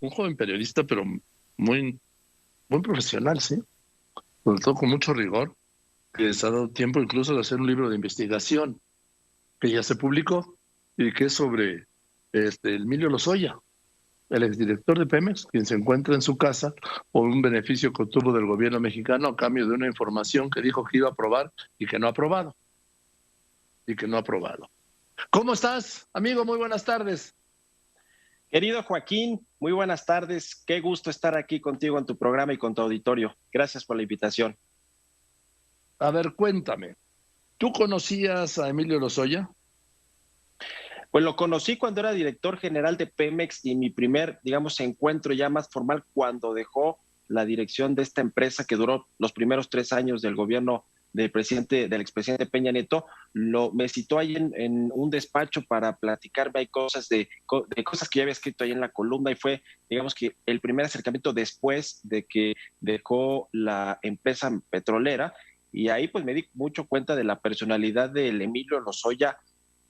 un joven periodista, pero muy, muy profesional, sí, sobre todo con mucho rigor, que se ha dado tiempo incluso de hacer un libro de investigación que ya se publicó y que es sobre Emilio Lozoya, el exdirector de Pemex, quien se encuentra en su casa por un beneficio que obtuvo del gobierno mexicano a cambio de una información que dijo que iba a aprobar y que no ha aprobado, y que no ha aprobado. ¿Cómo estás, amigo? Muy buenas tardes. Querido Joaquín, muy buenas tardes. Qué gusto estar aquí contigo en tu programa y con tu auditorio. Gracias por la invitación. A ver, cuéntame, ¿tú conocías a Emilio Lozoya? Pues lo conocí cuando era director general de Pemex y mi primer, digamos, encuentro ya más formal cuando dejó la dirección de esta empresa que duró los primeros 3 años del gobierno del expresidente Peña Nieto, me citó ahí en un despacho para platicarme hay cosas de cosas que ya había escrito ahí en la columna y fue, digamos que el primer acercamiento después de que dejó la empresa petrolera y ahí pues me di mucho cuenta de la personalidad del Emilio Lozoya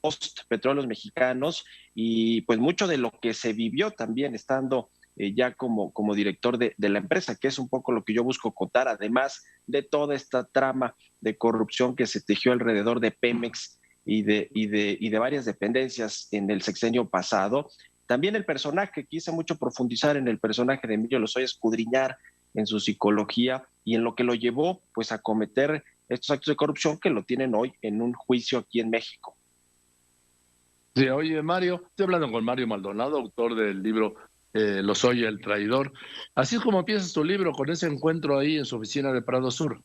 post petróleos mexicanos y pues mucho de lo que se vivió también estando ya como director de la empresa, que es un poco lo que yo busco contar, además de toda esta trama de corrupción que se tejió alrededor de Pemex y de varias dependencias en el sexenio pasado. También el personaje, quise mucho profundizar en el personaje de Emilio Lozoya, escudriñar en su psicología y en lo que lo llevó pues a cometer estos actos de corrupción que lo tienen hoy en un juicio aquí en México. Sí, oye, Mario, estoy hablando con Mario Maldonado, autor del libro Lozoya, el traidor. Así es como empiezas tu libro, con ese encuentro ahí en su oficina de Prado Sur.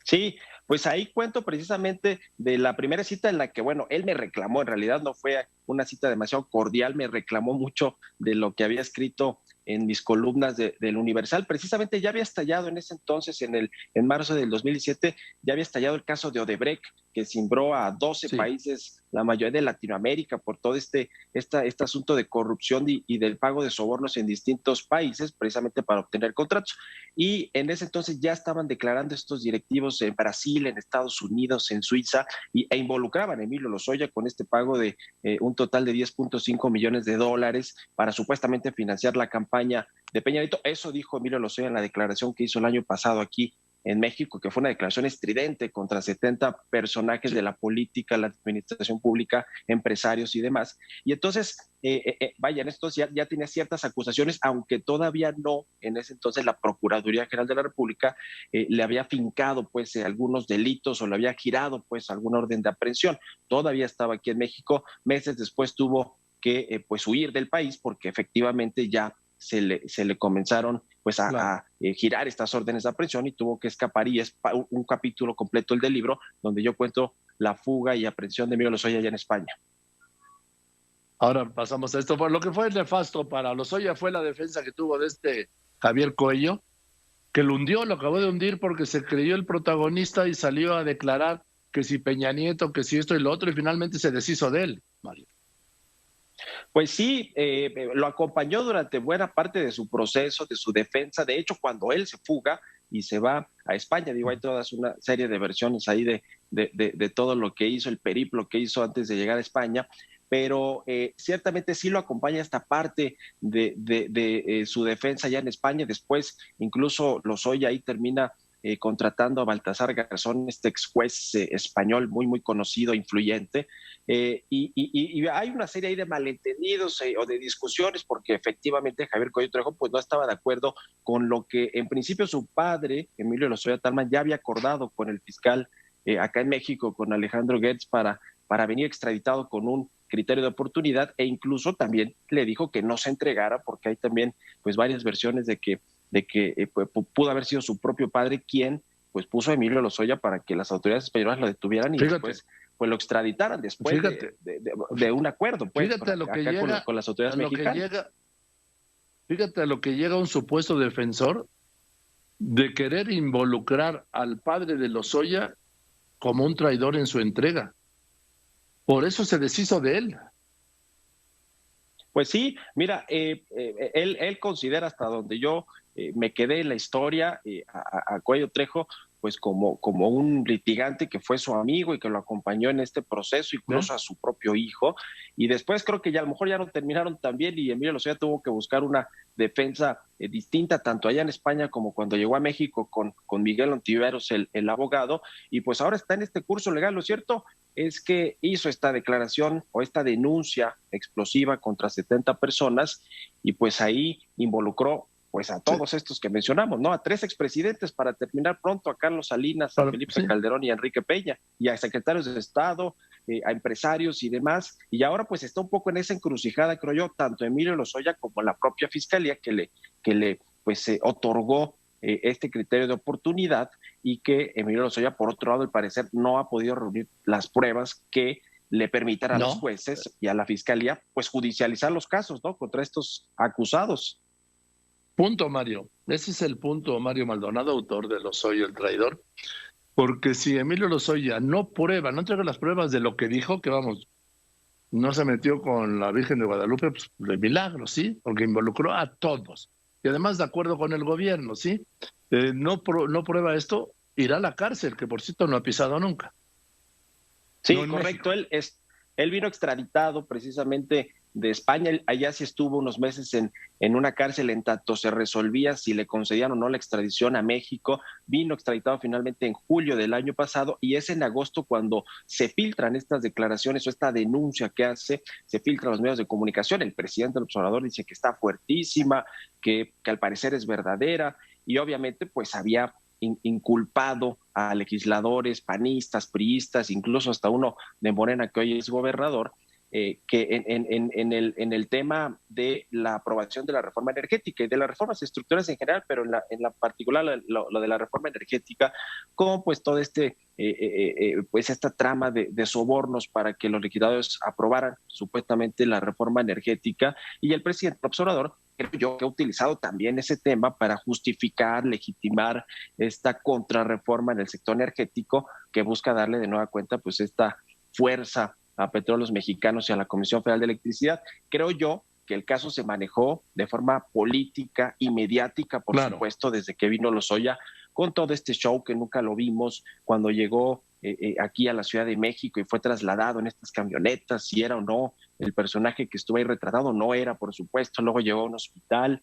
Sí, pues ahí cuento precisamente de la primera cita en la que, bueno, él me reclamó, en realidad no fue una cita demasiado cordial, me reclamó mucho de lo que había escrito en mis columnas del Universal. Precisamente ya había estallado en ese entonces, en marzo del 2017, ya había estallado el caso de Odebrecht, que cimbró a 12 Sí, países, la mayoría de Latinoamérica, por todo este asunto de corrupción y del pago de sobornos en distintos países, precisamente para obtener contratos. Y en ese entonces ya estaban declarando estos directivos en Brasil, en Estados Unidos, en Suiza, e involucraban a Emilio Lozoya con este pago de un total de 10.5 millones de dólares para supuestamente financiar la campaña de Peña Nieto. Eso dijo Emilio Lozoya en la declaración que hizo el año pasado aquí en México, que fue una declaración estridente contra 70 personajes sí. de la política, la administración pública, empresarios y demás. Y entonces, vaya, en esto ya tenía ciertas acusaciones, aunque todavía no, en ese entonces la Procuraduría General de la República le había fincado pues algunos delitos o le había girado pues alguna orden de aprehensión. Todavía estaba aquí en México, meses después tuvo que pues huir del país porque efectivamente ya se le comenzaron pues Claro. girar estas órdenes de aprehensión y tuvo que escapar y es un capítulo completo el del libro donde yo cuento la fuga y aprehensión de Emilio Lozoya allá en España. Ahora pasamos a esto. Por lo que fue nefasto para Lozoya fue la defensa que tuvo de Javier Coello, que lo hundió, lo acabó de hundir porque se creyó el protagonista y salió a declarar que si Peña Nieto, que si esto y lo otro, y finalmente se deshizo de él, Mario. Pues sí, lo acompañó durante buena parte de su proceso, de su defensa. De hecho, cuando él se fuga y se va a España, digo, hay toda una serie de versiones ahí de todo lo que hizo, el periplo que hizo antes de llegar a España, pero ciertamente sí lo acompaña esta parte de su defensa ya en España. Después, incluso Lozoya ahí termina contratando a Baltasar Garzón, este ex juez español muy, muy conocido, influyente, y hay una serie ahí de malentendidos o de discusiones porque efectivamente Javier Coello Trejo pues no estaba de acuerdo con lo que en principio su padre, Emilio Lozoya Talman, ya había acordado con el fiscal acá en México, con Alejandro Gertz, para venir extraditado con un criterio de oportunidad e incluso también le dijo que no se entregara porque hay también pues varias versiones de que pudo haber sido su propio padre quien pues puso a Emilio Lozoya para que las autoridades españolas lo detuvieran y Fíjate, después pues lo extraditaran después fíjate, de un acuerdo pues fíjate a lo que acá llega, con las a autoridades lo que mexicanas. llega, fíjate a lo que llega un supuesto defensor de querer involucrar al padre de Lozoya como un traidor en su entrega. Por eso se deshizo de él. Pues sí, mira, él considera hasta donde yo me quedé en la historia a Cuello Trejo pues como un litigante que fue su amigo y que lo acompañó en este proceso, incluso a su propio hijo. Y después creo que ya a lo mejor ya no terminaron tan bien y Emilio Lozoya tuvo que buscar una defensa distinta, tanto allá en España como cuando llegó a México con Miguel Ontiveros, el abogado, y pues ahora está en este curso legal. Lo cierto es que hizo esta declaración o esta denuncia explosiva contra 70 personas y pues ahí involucró pues a todos estos que mencionamos, ¿no? A 3 expresidentes para terminar pronto, a Carlos Salinas, a Felipe Calderón y a Enrique Peña, y a secretarios de Estado, a empresarios y demás. Y ahora pues está un poco en esa encrucijada, creo yo, tanto Emilio Lozoya como la propia Fiscalía que le pues otorgó este criterio de oportunidad, y que Emilio Lozoya, por otro lado, al parecer no ha podido reunir las pruebas que le permitan a los jueces y a la Fiscalía pues judicializar los casos, ¿no?, contra estos acusados. Punto, Mario. Ese es el punto, Mario Maldonado, autor de Lozoya, el traidor. Porque si Emilio Lozoya no entrega las pruebas de lo que dijo, que vamos, no se metió con la Virgen de Guadalupe, pues de milagro, ¿sí? Porque involucró a todos. Y además de acuerdo con el gobierno, ¿sí? No prueba esto, irá a la cárcel, que por cierto no ha pisado nunca. Sí, no, correcto. Él vino extraditado precisamente de España. Allá sí estuvo unos meses en una cárcel en tanto se resolvía si le concedían o no la extradición a México. Vino extraditado finalmente en julio del año pasado, y es en agosto cuando se filtran estas declaraciones o esta denuncia que hace, se filtra a los medios de comunicación. El presidente del observador dice que está fuertísima, que al parecer es verdadera, y obviamente pues había inculpado a legisladores panistas, priistas, incluso hasta uno de Morena que hoy es gobernador, que en el tema de la aprobación de la reforma energética y de las reformas estructurales en general, pero en la particular lo de la reforma energética, como pues todo pues esta trama de sobornos para que los legisladores aprobaran supuestamente la reforma energética, y el presidente López Obrador, creo yo, que ha utilizado también ese tema para justificar, legitimar esta contrarreforma en el sector energético que busca darle de nueva cuenta pues esta fuerza a Petróleos Mexicanos y a la Comisión Federal de Electricidad. Creo yo que el caso se manejó de forma política y mediática, por supuesto, desde que vino Lozoya, con todo este show que nunca lo vimos cuando llegó aquí a la Ciudad de México y fue trasladado en estas camionetas, si era o no el personaje que estuvo ahí retratado. No era, por supuesto. Luego llegó a un hospital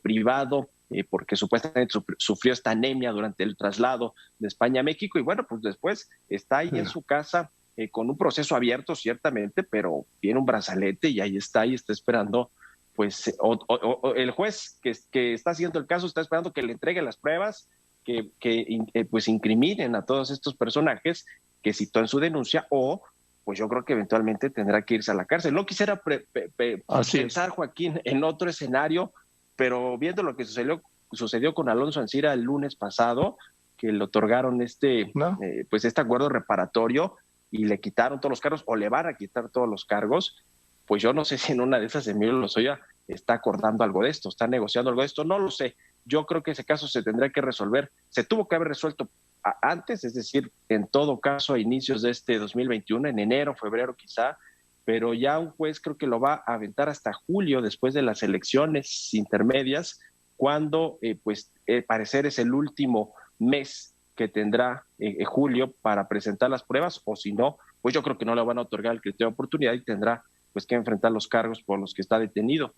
privado, porque supuestamente sufrió esta anemia durante el traslado de España a México, y bueno, pues después está ahí en su casa, con un proceso abierto, ciertamente, pero tiene un brazalete y ahí está, y está esperando, pues, el juez que está haciendo el caso está esperando que le entregue las pruebas que pues incriminen a todos estos personajes que citó en su denuncia, o pues yo creo que eventualmente tendrá que irse a la cárcel. No quisiera pensar, Joaquín, en otro escenario, pero viendo lo que sucedió con Alonso Ancira el lunes pasado, que le otorgaron pues este acuerdo reparatorio y le quitaron todos los cargos, o le van a quitar todos los cargos, pues yo no sé si en una de esas Emilio Lozoya está acordando algo de esto, está negociando algo de esto, no lo sé. Yo creo que ese caso se tendrá que resolver, se tuvo que haber resuelto antes, es decir, en todo caso a inicios de este 2021, en enero, febrero quizá, pero ya un juez creo que lo va a aventar hasta julio, después de las elecciones intermedias, cuando parecer es el último mes que tendrá julio para presentar las pruebas, o si no, pues yo creo que no le van a otorgar el criterio de oportunidad y tendrá pues que enfrentar los cargos por los que está detenido.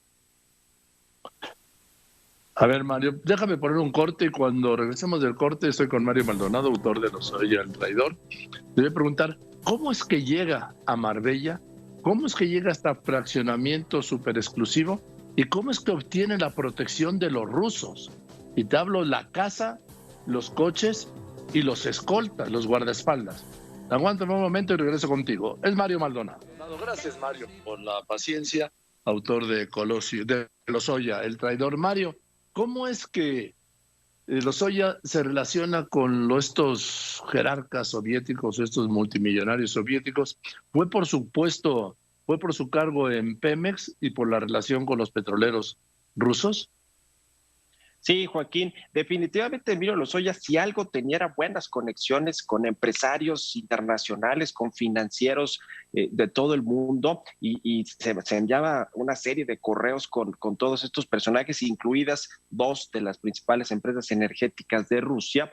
A ver, Mario, déjame poner un corte, y cuando regresemos del corte estoy con Mario Maldonado, autor de Lozoya, el traidor. Le voy a preguntar, ¿cómo es que llega a Marbella? ¿Cómo es que llega hasta fraccionamiento súper exclusivo? ¿Y cómo es que obtiene la protección de los rusos? Y te hablo la casa, los coches y los escoltas, los guardaespaldas. Aguántame un momento y regreso contigo. Es Mario Maldonado. Gracias, Mario, por la paciencia. Autor de Lozoya, el traidor. Mario, ¿cómo es que Lozoya se relaciona con estos jerarcas soviéticos, estos multimillonarios soviéticos? Fue por su cargo en Pemex y por la relación con los petroleros rusos. Sí, Joaquín, definitivamente Emilio Lozoya, si algo tenía era buenas conexiones con empresarios internacionales, con financieros de todo el mundo, y se enviaba una serie de correos con todos estos personajes, incluidas dos de las principales empresas energéticas de Rusia.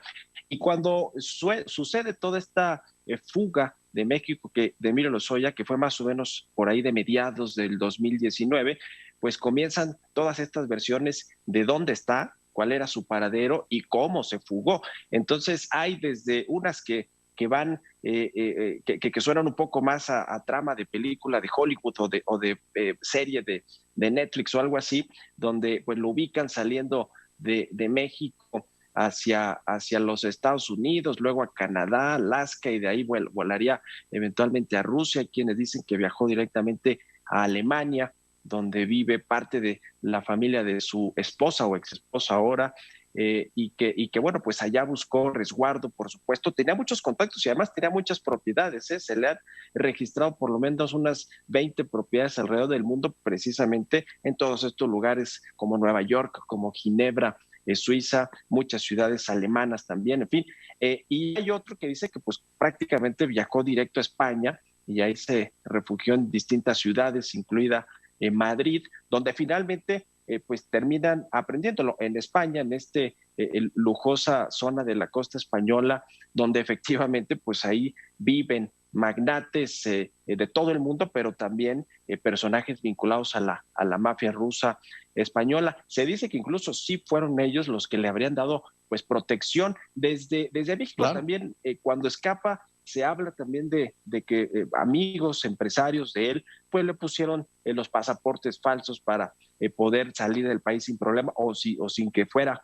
Y cuando sucede toda esta fuga de México de Emilio Lozoya, que fue más o menos por ahí de mediados del 2019, pues comienzan todas estas versiones de dónde está, cuál era su paradero y cómo se fugó. Entonces hay desde unas que van, que suenan un poco más a trama de película de Hollywood o de serie de Netflix o algo así, donde pues lo ubican saliendo de México hacia los Estados Unidos, luego a Canadá, Alaska, y de ahí volaría eventualmente a Rusia. Hay quienes dicen que viajó directamente a Alemania, donde vive parte de la familia de su esposa o ex esposa ahora, y que, bueno, pues allá buscó resguardo, por supuesto. Tenía muchos contactos y además tenía muchas propiedades, ¿eh? Se le han registrado por lo menos unas 20 propiedades alrededor del mundo, precisamente en todos estos lugares como Nueva York, como Ginebra, Suiza, muchas ciudades alemanas también, en fin. Y hay otro que dice que pues prácticamente viajó directo a España y ahí se refugió en distintas ciudades, incluida Madrid, donde finalmente pues terminan aprendiéndolo en España, en lujosa zona de la costa española, donde efectivamente pues ahí viven magnates de todo el mundo, pero también personajes vinculados a la mafia rusa española. Se dice que incluso sí fueron ellos los que le habrían dado pues protección desde México. Claro. También cuando escapa se habla también de que amigos, empresarios de él, pues le pusieron los pasaportes falsos para poder salir del país sin problema o sin que fuera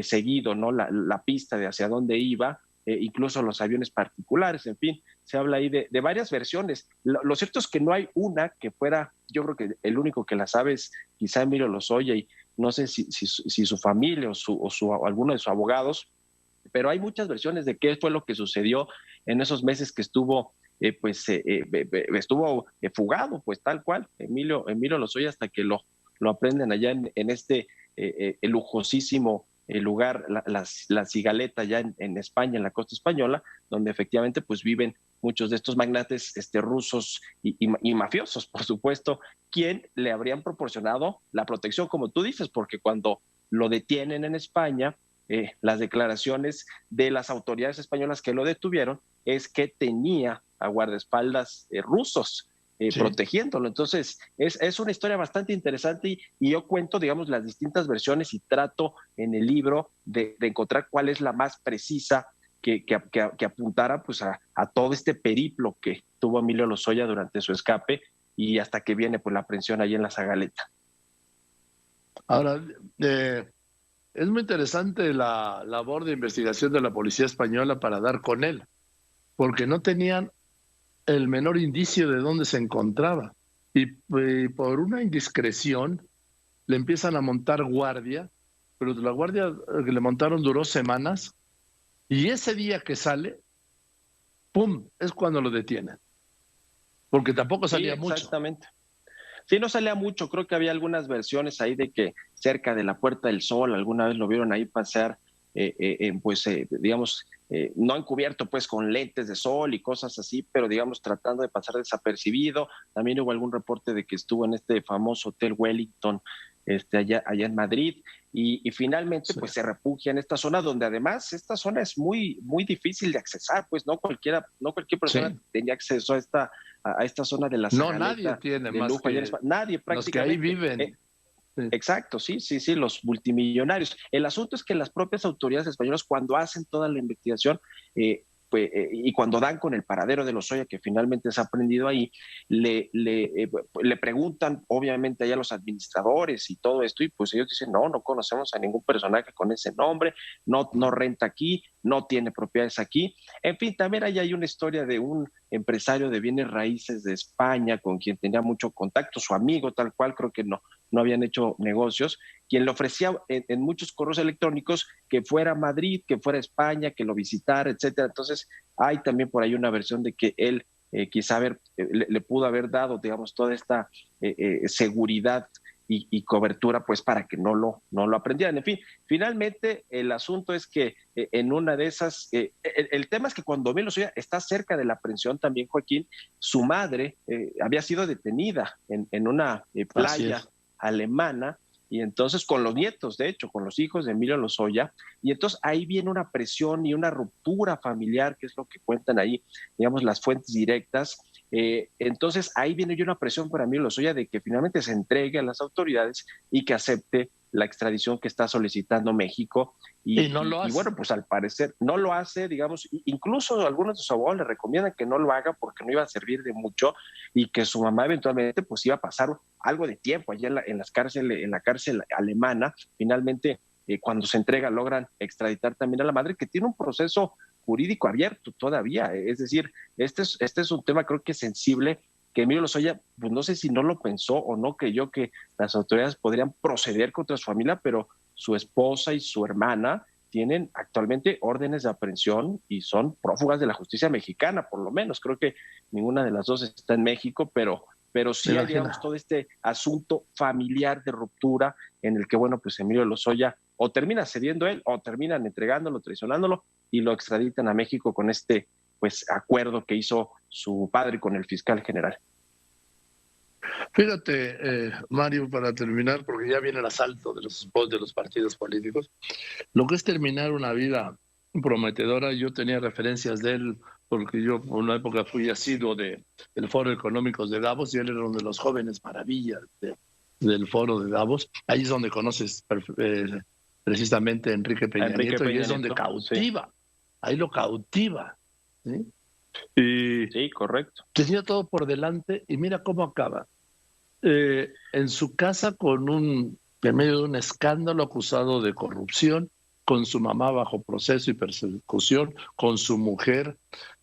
seguido, ¿no? La pista de hacia dónde iba, incluso los aviones particulares, en fin, se habla ahí de varias versiones. Lo cierto es que no hay una que fuera, yo creo que el único que la sabe es quizá Emilio Lozoya, y no sé si su familia o alguno de sus abogados, pero hay muchas versiones de qué fue lo que sucedió en esos meses que estuvo estuvo fugado, pues tal cual, Emilio Lozoya, hasta que lo aprenden allá en este lujosísimo lugar, la Cigaleta, allá en España, en la costa española, donde efectivamente pues viven muchos de estos magnates rusos y mafiosos, por supuesto, quien le habrían proporcionado la protección, como tú dices, porque cuando lo detienen en España, las declaraciones de las autoridades españolas que lo detuvieron es que tenía a guardaespaldas rusos Sí. protegiéndolo. Entonces, es una historia bastante interesante y yo cuento, digamos, las distintas versiones y trato en el libro de encontrar cuál es la más precisa que apuntara pues a todo este periplo que tuvo Emilio Lozoya durante su escape y hasta que viene pues la aprehensión ahí en la Zagaleta. Ahora, es muy interesante la labor de investigación de la policía española para dar con él, porque no tenían el menor indicio de dónde se encontraba. Y por una indiscreción le empiezan a montar guardia, pero la guardia que le montaron duró semanas, y ese día que sale, ¡pum!, es cuando lo detienen, porque tampoco Sí, salía mucho. exactamente. Sí, no salía mucho, creo que había algunas versiones ahí de que cerca de la Puerta del Sol alguna vez lo vieron ahí pasear, pues digamos, no encubierto pues con lentes de sol y cosas así, pero digamos tratando de pasar desapercibido. También hubo algún reporte de que estuvo en este famoso Hotel Wellington, allá en Madrid, y finalmente Sí. pues se refugia en esta zona donde además esta zona es muy, muy difícil de accesar, pues no cualquier persona Sí. tenía acceso a esta zona de la No, nadie Zagaleta tiene de más lujo allá en que España. Nadie los que ahí prácticamente. viven. Sí. Exacto, sí, los multimillonarios. El asunto es que las propias autoridades españolas, cuando hacen toda la investigación, y cuando dan con el paradero de Lozoya, que finalmente se ha aprendido ahí, le preguntan, obviamente, allá a los administradores y todo esto, y pues ellos dicen, no conocemos a ningún personaje con ese nombre, no renta aquí, no tiene propiedades aquí. En fin, también ahí hay una historia de un empresario de bienes raíces de España con quien tenía mucho contacto, su amigo tal cual, creo que no habían hecho negocios, quien le ofrecía en muchos correos electrónicos que fuera a Madrid, que fuera a España, que lo visitara, etcétera. Entonces, hay también por ahí una versión de que él quizá le pudo haber dado, digamos, toda esta seguridad y cobertura pues para que no lo aprendieran. En fin, finalmente el asunto es que en una de esas, el tema es que cuando Emilio Lozoya está cerca de la aprehensión también, Joaquín, su madre había sido detenida en una playa alemana, y entonces con los nietos, de hecho, con los hijos de Emilio Lozoya, y entonces ahí viene una presión y una ruptura familiar, que es lo que cuentan ahí, digamos, las fuentes directas. Entonces ahí viene ya una presión para Emilio Lozoya de que finalmente se entregue a las autoridades y que acepte la extradición que está solicitando México. Y no lo hace. Y bueno, pues al parecer no lo hace, digamos, incluso algunos de sus abogados le recomiendan que no lo haga porque no iba a servir de mucho y que su mamá eventualmente pues iba a pasar algo de tiempo allá en la cárcel alemana. Finalmente, cuando se entrega, logran extraditar también a la madre, que tiene un proceso jurídico abierto todavía. Es decir, este es un tema creo que sensible, que Emilio Lozoya, pues no sé si no lo pensó o no creyó que las autoridades podrían proceder contra su familia, pero su esposa y su hermana tienen actualmente órdenes de aprehensión y son prófugas de la justicia mexicana, por lo menos. Creo que ninguna de las dos está en México, pero sí hay, digamos, todo este asunto familiar de ruptura en el que, bueno, pues Emilio Lozoya o termina cediendo él o terminan entregándolo, traicionándolo y lo extraditan a México con este pues acuerdo que hizo su padre con el fiscal general. Fíjate, Mario, para terminar, porque ya viene el asalto de los partidos políticos, lo que es terminar una vida prometedora. Yo tenía referencias de él porque yo por una época fui asiduo del Foro Económicos de Davos y él era uno de los jóvenes maravillas del Foro de Davos. Ahí es donde conoces precisamente a Enrique Peña Nieto y es donde cautiva, sí. Ahí lo cautiva. ¿Sí? Sí, correcto. Tenía todo por delante y mira cómo acaba. En su casa en medio de un escándalo, acusado de corrupción, con su mamá bajo proceso y persecución, con su mujer.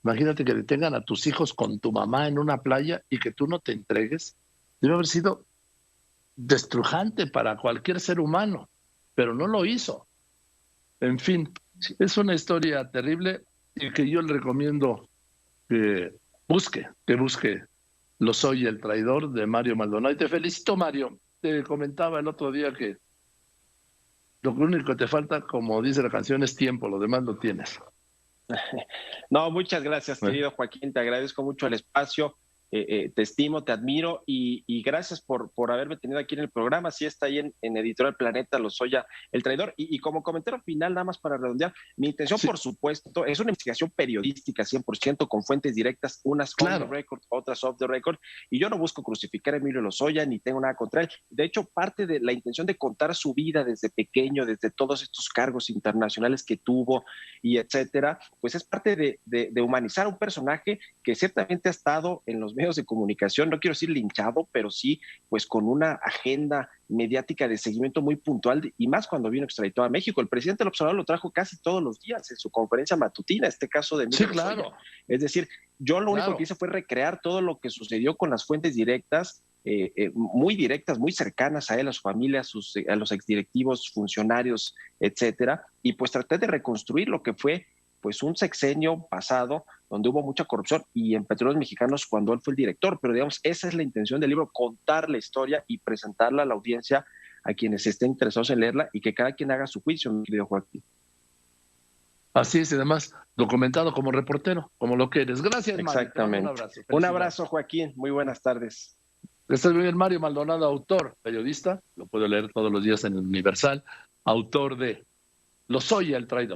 Imagínate que detengan a tus hijos con tu mamá en una playa y que tú no te entregues. Debe haber sido destrujante para cualquier ser humano, pero no lo hizo. En fin, es una historia terrible y que yo le recomiendo que busque Lozoya, el traidor, de Mario Maldonado. Y te felicito, Mario. Te comentaba el otro día que lo único que te falta, como dice la canción, es tiempo, lo demás lo tienes. No, muchas gracias, querido Joaquín, te agradezco mucho el espacio. Te estimo, te admiro y gracias por haberme tenido aquí en el programa. Sí, está ahí en Editorial Planeta, Lozoya, el traidor. Y como comentario final, nada más para redondear, mi intención, por supuesto, es una investigación periodística 100% con fuentes directas, unas on the record, otras off the record. Y yo no busco crucificar a Emilio Lozoya ni tengo nada contra él. De hecho, parte de la intención de contar su vida desde pequeño, desde todos estos cargos internacionales que tuvo y etcétera, pues es parte de humanizar a un personaje que ciertamente ha estado en los medios de comunicación, no quiero decir linchado, pero sí pues con una agenda mediática de seguimiento muy puntual y más cuando vino extraditado a México. El presidente López Obrador lo trajo casi todos los días en su conferencia matutina, este caso de Emilio Lozoya. Claro. Es decir, yo lo único que hice fue recrear todo lo que sucedió con las fuentes directas, muy directas, muy cercanas a él, a su familia, a los exdirectivos, funcionarios, etcétera, y pues traté de reconstruir lo que fue pues un sexenio pasado donde hubo mucha corrupción y en Petróleos Mexicanos cuando él fue el director, pero digamos, esa es la intención del libro, contar la historia y presentarla a la audiencia, a quienes estén interesados en leerla y que cada quien haga su juicio, mi querido Joaquín. Así es, y además documentado como reportero, como lo que eres. Gracias, Mario. Exactamente. Un abrazo. Un abrazo, Joaquín. Muy buenas tardes. Estás bien, Mario Maldonado, autor, periodista, lo puedo leer todos los días en el Universal, autor de Lozoya, el traidor.